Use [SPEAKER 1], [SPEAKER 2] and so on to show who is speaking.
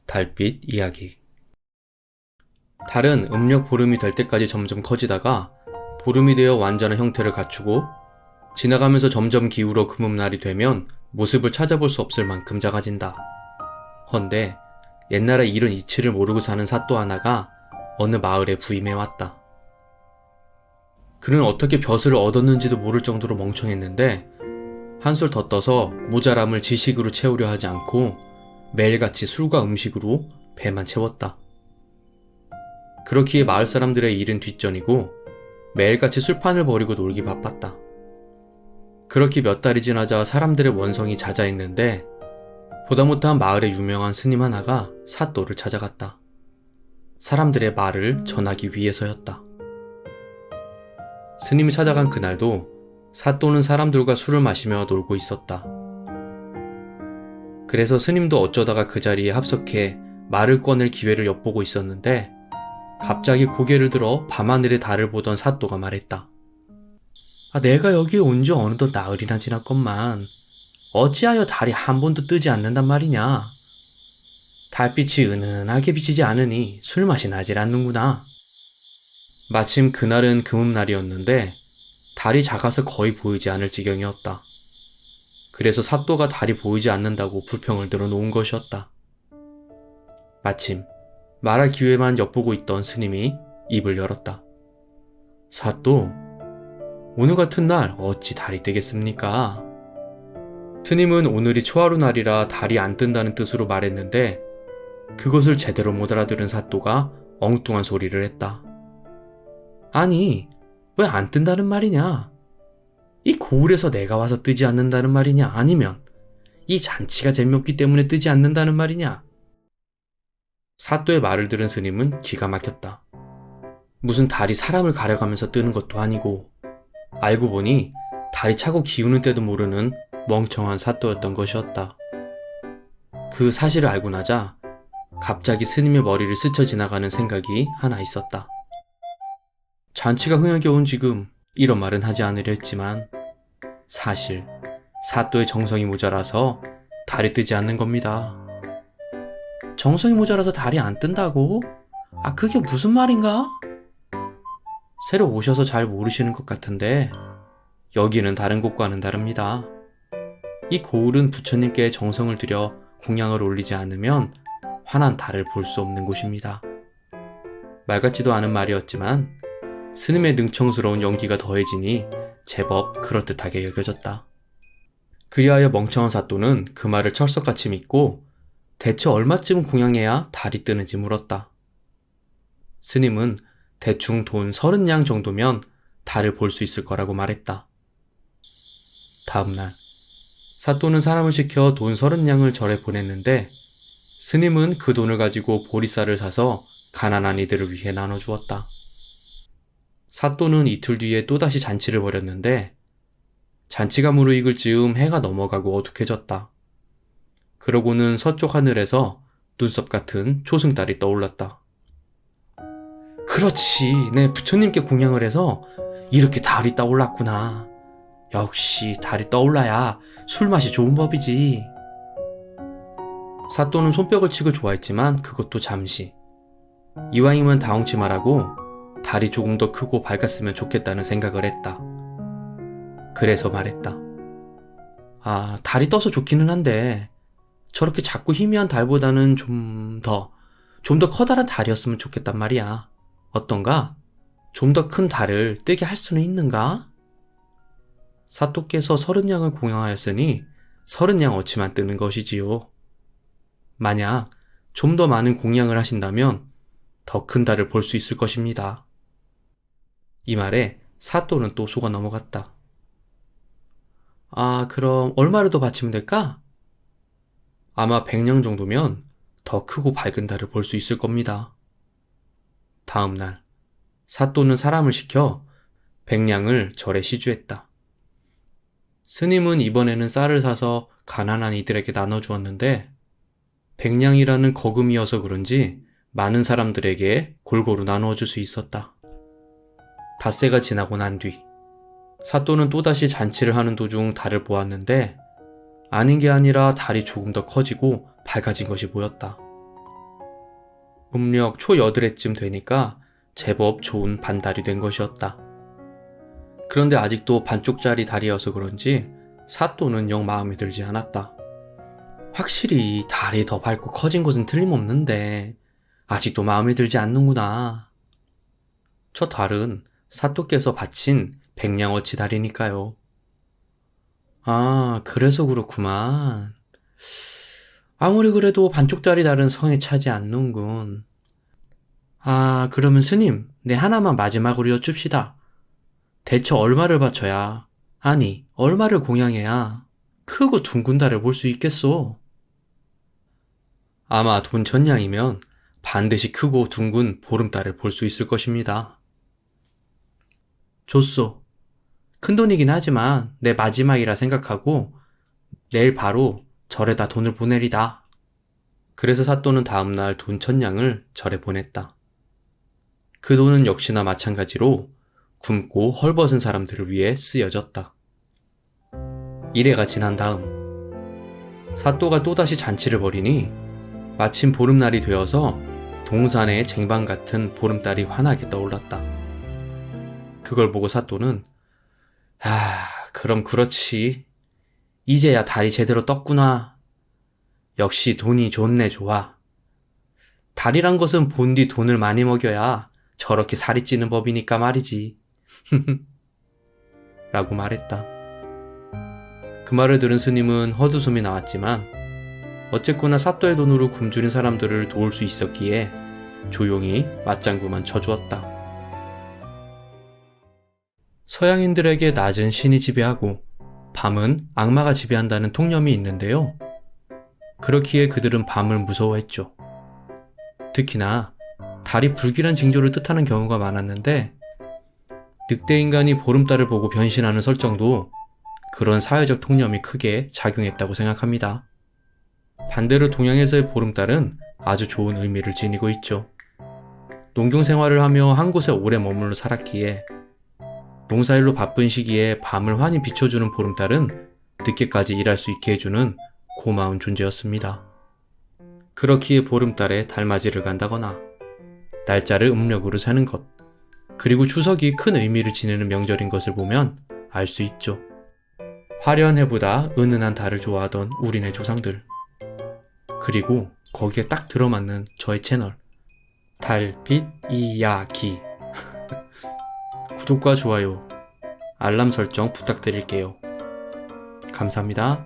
[SPEAKER 1] 달빛 이야기. 달은 음력 보름이 될 때까지 점점 커지다가 보름이 되어 완전한 형태를 갖추고 지나가면서 점점 기울어 금음날이 되면 모습을 찾아볼 수 없을 만큼 작아진다. 헌데 옛날에 이런 이치를 모르고 사는 사또 하나가 어느 마을에 부임해 왔다. 그는 어떻게 벼슬을 얻었는지도 모를 정도로 멍청했는데 한술 더 떠서 모자람을 지식으로 채우려 하지 않고 매일같이 술과 음식으로 배만 채웠다. 그렇기에 마을 사람들의 일은 뒷전이고 매일같이 술판을 벌이고 놀기 바빴다. 그렇게 몇 달이 지나자 사람들의 원성이 자자했는데 보다 못한 마을의 유명한 스님 하나가 사또를 찾아갔다. 사람들의 말을 전하기 위해서였다. 스님이 찾아간 그날도 사또는 사람들과 술을 마시며 놀고 있었다. 그래서 스님도 어쩌다가 그 자리에 합석해 말을 꺼낼 기회를 엿보고 있었는데 갑자기 고개를 들어 밤하늘의 달을 보던 사또가 말했다. 내가 여기에 온 지 어느덧 나흘이나 지났건만 어찌하여 달이 한 번도 뜨지 않는단 말이냐. 달빛이 은은하게 비치지 않으니 술맛이 나질 않는구나. 마침 그날은 금음날이었는데 달이 작아서 거의 보이지 않을 지경이었다. 그래서 사또가 달이 보이지 않는다고 불평을 들어놓은 것이었다. 마침 말할 기회만 엿보고 있던 스님이 입을 열었다. 사또, 오늘 같은 날 어찌 달이 뜨겠습니까? 스님은 오늘이 초하루 날이라 달이 안 뜬다는 뜻으로 말했는데 그것을 제대로 못 알아들은 사또가 엉뚱한 소리를 했다. 아니, 왜 안 뜬다는 말이냐? 이 고을에서 내가 와서 뜨지 않는다는 말이냐? 아니면 이 잔치가 재미없기 때문에 뜨지 않는다는 말이냐? 사또의 말을 들은 스님은 기가 막혔다. 무슨 달이 사람을 가려가면서 뜨는 것도 아니고 알고 보니 달이 차고 기우는 때도 모르는 멍청한 사또였던 것이었다. 그 사실을 알고 나자 갑자기 스님의 머리를 스쳐 지나가는 생각이 하나 있었다. 잔치가 흥하게 온 지금 이런 말은 하지 않으려 했지만 사실 사또의 정성이 모자라서 달이 뜨지 않는 겁니다. 정성이 모자라서 달이 안 뜬다고? 그게 무슨 말인가? 새로 오셔서 잘 모르시는 것 같은데 여기는 다른 곳과는 다릅니다. 이 고을은 부처님께 정성을 들여 공양을 올리지 않으면 환한 달을 볼 수 없는 곳입니다. 말 같지도 않은 말이었지만 스님의 능청스러운 연기가 더해지니 제법 그럴듯하게 여겨졌다. 그리하여 멍청한 사또는 그 말을 철석같이 믿고 대체 얼마쯤 공양해야 달이 뜨는지 물었다. 스님은 대충 돈 30냥 정도면 달을 볼 수 있을 거라고 말했다. 다음날 사또는 사람을 시켜 돈 30냥을 절에 보냈는데 스님은 그 돈을 가지고 보리쌀을 사서 가난한 이들을 위해 나눠주었다. 사또는 이틀 뒤에 또다시 잔치를 벌였는데 잔치가 무르익을 즈음 해가 넘어가고 어둑해졌다. 그러고는 서쪽 하늘에서 눈썹 같은 초승달이 떠올랐다. 그렇지, 내 부처님께 공양을 해서 이렇게 달이 떠올랐구나. 역시 달이 떠올라야 술맛이 좋은 법이지. 사또는 손뼉을 치고 좋아했지만 그것도 잠시. 이왕이면 다홍치 말하고 달이 조금 더 크고 밝았으면 좋겠다는 생각을 했다. 그래서 말했다. 달이 떠서 좋기는 한데 저렇게 작고 희미한 달보다는 좀 더 커다란 달이었으면 좋겠단 말이야. 어떤가? 좀 더 큰 달을 뜨게 할 수는 있는가? 사또께서 30냥을 공양하였으니 30냥 어치만 뜨는 것이지요. 만약 좀 더 많은 공양을 하신다면 더 큰 달을 볼 수 있을 것입니다. 이 말에 사또는 또 속아 넘어갔다. 그럼 얼마를 더 바치면 될까? 아마 100냥 정도면 더 크고 밝은 달을 볼 수 있을 겁니다. 다음날 사또는 사람을 시켜 100냥을 절에 시주했다. 스님은 이번에는 쌀을 사서 가난한 이들에게 나눠주었는데 100냥이라는 거금이어서 그런지 많은 사람들에게 골고루 나누어줄 수 있었다. 닷새가 지나고 난 뒤 사또는 또다시 잔치를 하는 도중 달을 보았는데 아닌 게 아니라 달이 조금 더 커지고 밝아진 것이 보였다. 음력 초 8해쯤 되니까 제법 좋은 반달이 된 것이었다. 그런데 아직도 반쪽짜리 달이어서 그런지 사또는 영 마음에 들지 않았다. 확실히 달이 더 밝고 커진 것은 틀림없는데 아직도 마음에 들지 않는구나. 저 달은 사또께서 바친 백냥어치 달이니까요. 아, 그래서 그렇구만. 아무리 그래도 반쪽짜리 달은 성에 차지 않는군. 아, 그러면 스님, 내 하나만 마지막으로 여쭙시다. 대체 얼마를 바쳐야, 아니, 얼마를 공양해야 크고 둥근 달을 볼 수 있겠소? 아마 돈 1000냥이면 반드시 크고 둥근 보름달을 볼 수 있을 것입니다. 좋소. 큰돈이긴 하지만 내 마지막이라 생각하고 내일 바로 절에다 돈을 보내리다. 그래서 사또는 다음날 돈 1000냥을 절에 보냈다. 그 돈은 역시나 마찬가지로 굶고 헐벗은 사람들을 위해 쓰여졌다. 1회가 지난 다음 사또가 또다시 잔치를 벌이니 마침 보름날이 되어서 동산의 쟁반 같은 보름달이 환하게 떠올랐다. 그걸 보고 사또는 그럼 그렇지. 이제야 달이 제대로 떴구나. 역시 돈이 좋네 좋아. 달이란 것은 본디 돈을 많이 먹여야 저렇게 살이 찌는 법이니까 말이지. 라고 말했다. 그 말을 들은 스님은 헛웃음이 나왔지만 어쨌거나 사또의 돈으로 굶주린 사람들을 도울 수 있었기에 조용히 맞장구만 쳐주었다. 서양인들에게 낮은 신이 지배하고 밤은 악마가 지배한다는 통념이 있는데요. 그렇기에 그들은 밤을 무서워했죠. 특히나 달이 불길한 징조를 뜻하는 경우가 많았는데 늑대인간이 보름달을 보고 변신하는 설정도 그런 사회적 통념이 크게 작용했다고 생각합니다. 반대로 동양에서의 보름달은 아주 좋은 의미를 지니고 있죠. 농경 생활을 하며 한 곳에 오래 머물러 살았기에 농사일로 바쁜 시기에 밤을 환히 비춰주는 보름달은 늦게까지 일할 수 있게 해주는 고마운 존재였습니다. 그렇기에 보름달에 달맞이를 간다거나 날짜를 음력으로 세는 것, 그리고 추석이 큰 의미를 지니는 명절인 것을 보면 알 수 있죠. 화려한 해보다 은은한 달을 좋아하던 우리네 조상들, 그리고 거기에 딱 들어맞는 저의 채널 달빛 이야기. 구독과 좋아요, 알람 설정 부탁드릴게요. 감사합니다.